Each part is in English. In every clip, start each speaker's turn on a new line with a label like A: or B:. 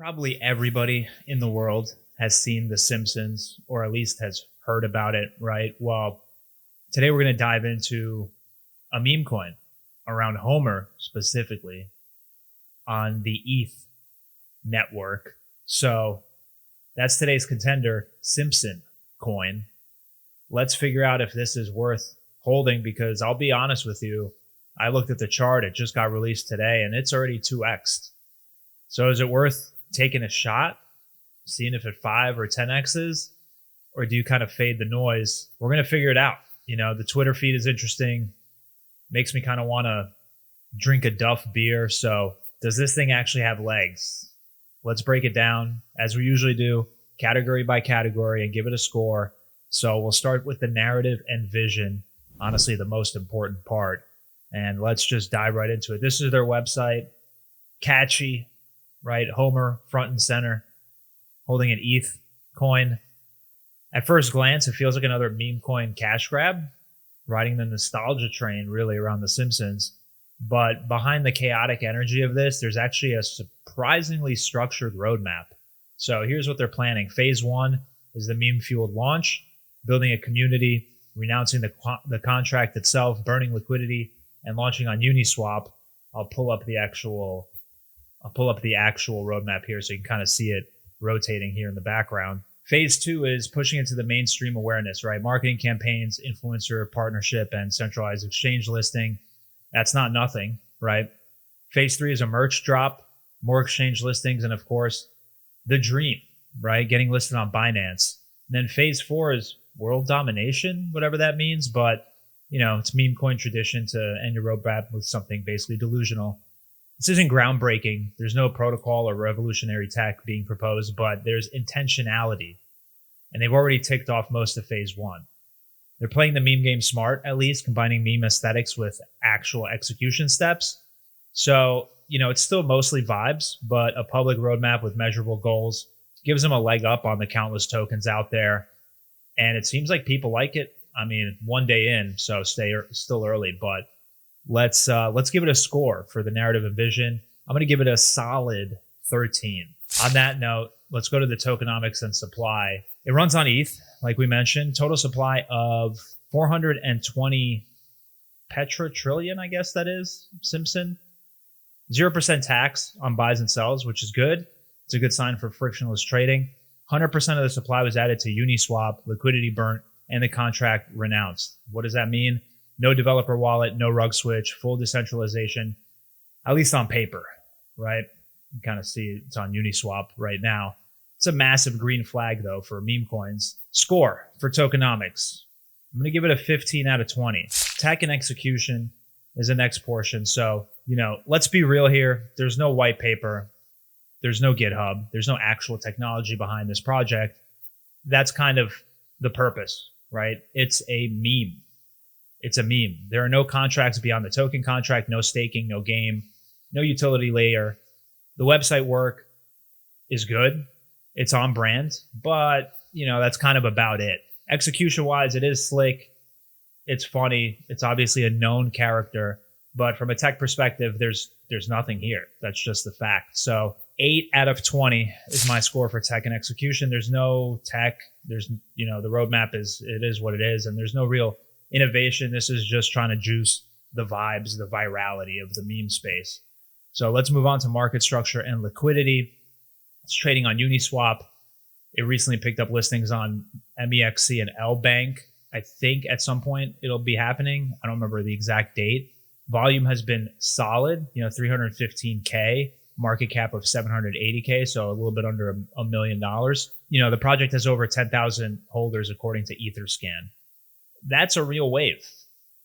A: Probably everybody in the world has seen The Simpsons or at least has heard about it, right? Well, today we're going to dive into a meme coin around Homer specifically on the ETH network. So that's today's contender, SIMPSON Coin. Let's figure out if this is worth holding because I'll be honest with you, I looked at the chart, it just got released today and it's already 2x'd. So is it worth taking a shot, seeing if it 5 or 10x's, or do you kind of fade the noise? We're going to figure it out. You know, the Twitter feed is interesting, makes me kind of want to drink a Duff beer. So does this thing actually have legs? Let's break it down as we usually do, category by category, and give it a score. So we'll start with the narrative and vision, honestly, the most important part. And let's just dive right into it. This is their website, catchy, right? Homer front and center, holding an ETH coin. At first glance, it feels like another meme coin cash grab, riding the nostalgia train really around The Simpsons. But behind the chaotic energy of this, there's actually a surprisingly structured roadmap. So here's what they're planning. Phase 1 is the meme-fueled launch, building a community, renouncing the contract itself, burning liquidity, and launching on Uniswap. I'll pull up the actual roadmap here so you can kind of see it rotating here in the background. Phase 2 is pushing into the mainstream awareness, right? Marketing campaigns, influencer partnership, and centralized exchange listing. That's not nothing, right? Phase 3 is a merch drop, more exchange listings, and of course, the dream, right? Getting listed on Binance. And then phase 4 is world domination, whatever that means. But, you know, it's meme coin tradition to end your roadmap with something basically delusional. This isn't groundbreaking. There's no protocol or revolutionary tech being proposed, but there's intentionality. And they've already ticked off most of phase 1. They're playing the meme game smart, at least, combining meme aesthetics with actual execution steps. So, you know, it's still mostly vibes, but a public roadmap with measurable goals gives them a leg up on the countless tokens out there. And it seems like people like it. I mean, one day in, so still early, but let's give it a score for the narrative and vision. I'm going to give it a solid 13. On that note, let's go to the tokenomics and supply. It runs on ETH, like we mentioned. Total supply of 420 petratrillion, I guess that is, Simpson. 0% tax on buys and sells, which is good. It's a good sign for frictionless trading. 100% of the supply was added to Uniswap, liquidity burnt, and the contract renounced. What does that mean? No developer wallet, no rug switch, full decentralization, at least on paper, right? You kind of see it's on Uniswap right now. It's a massive green flag, though, for meme coins. Score for tokenomics. I'm going to give it a 15 out of 20. Tech and execution is the next portion. So, you know, let's be real here. There's no white paper. There's no GitHub. There's no actual technology behind this project. That's kind of the purpose, right? It's a meme. It's a meme. There are no contracts beyond the token contract, no staking, no game, no utility layer. The website work is good. It's on brand, but you know, that's kind of about it. Execution wise, it is slick. It's funny. It's obviously a known character, but from a tech perspective, there's nothing here. That's just the fact. So 8 out of 20 is my score for tech and execution. There's no tech. There's, you know, the roadmap is what it is. And there's no real innovation. This is just trying to juice the vibes, the virality of the meme space. So let's move on to market structure and liquidity. It's trading on Uniswap. It recently picked up listings on MEXC and L Bank. I think at some point it'll be happening. I don't remember the exact date. Volume has been solid, you know, 315K, market cap of 780K, so a little bit under $1 million. You know, the project has over 10,000 holders according to Etherscan. That's a real wave.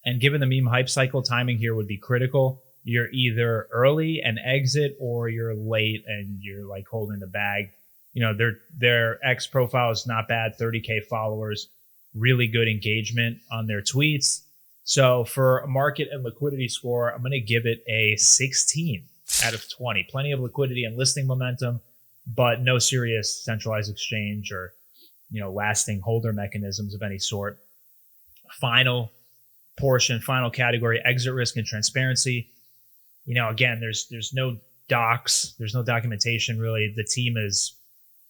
A: And given the meme hype cycle, timing here would be critical. You're either early and exit or you're late and you're like holding the bag. You know, their X profile is not bad, 30K followers, really good engagement on their tweets. So for a market and liquidity score, I'm going to give it a 16 out of 20. Plenty of liquidity and listing momentum, but no serious centralized exchange or, you know, lasting holder mechanisms of any sort. Final portion, final category, exit risk and transparency. You know, again, there's no docs. There's no documentation really. The team is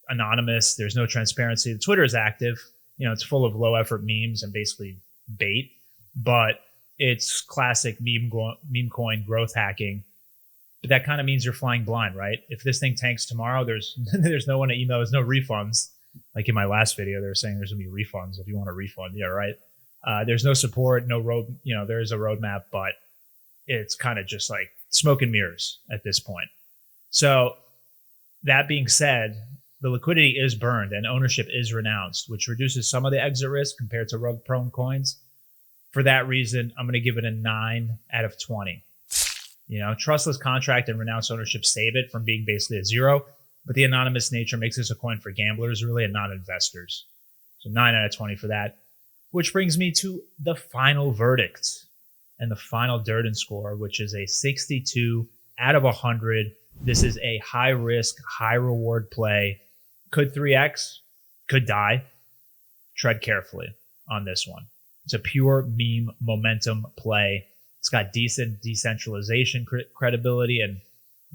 A: anonymous. There's no transparency. The Twitter is active. It's full of low effort memes and basically bait, but it's classic MemeCoin growth hacking. But that kind of means you're flying blind, right? If this thing tanks tomorrow, there's no one to email. There's no refunds. Like in my last video, they were saying there's gonna be refunds if you want a refund. Yeah, right. There's no support, no road. There is a roadmap, but it's kind of just like smoke and mirrors at this point. So that being said, the liquidity is burned and ownership is renounced, which reduces some of the exit risk compared to rug-prone coins. For that reason, I'm going to give it a 9 out of 20. Trustless contract and renounced ownership save it from being basically a 0, but the anonymous nature makes this a coin for gamblers, really, and not investors. So 9 out of 20 for that, which brings me to the final verdict and the final Durden score, which is a 62 out of 100. This is a high risk, high reward play. Could 3x, could die. Tread carefully on this one. It's a pure meme momentum play. It's got decent decentralization credibility and,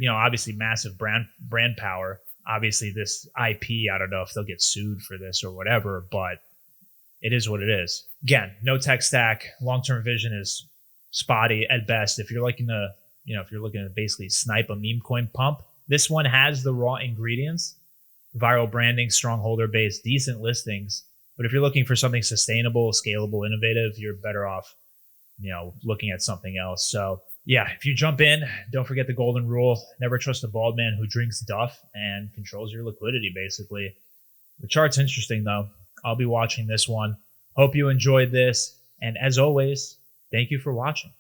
A: obviously massive brand power. Obviously this IP, I don't know if they'll get sued for this or whatever, but it is what it is. Again, no tech stack. Long-term vision is spotty at best. If you're looking to basically snipe a meme coin pump, this one has the raw ingredients: viral branding, strong holder base, decent listings. But if you're looking for something sustainable, scalable, innovative, you're better off, looking at something else. So yeah, if you jump in, don't forget the golden rule: never trust a bald man who drinks duff and controls your liquidity, basically. The chart's interesting though. I'll be watching this one. Hope you enjoyed this. And as always, thank you for watching.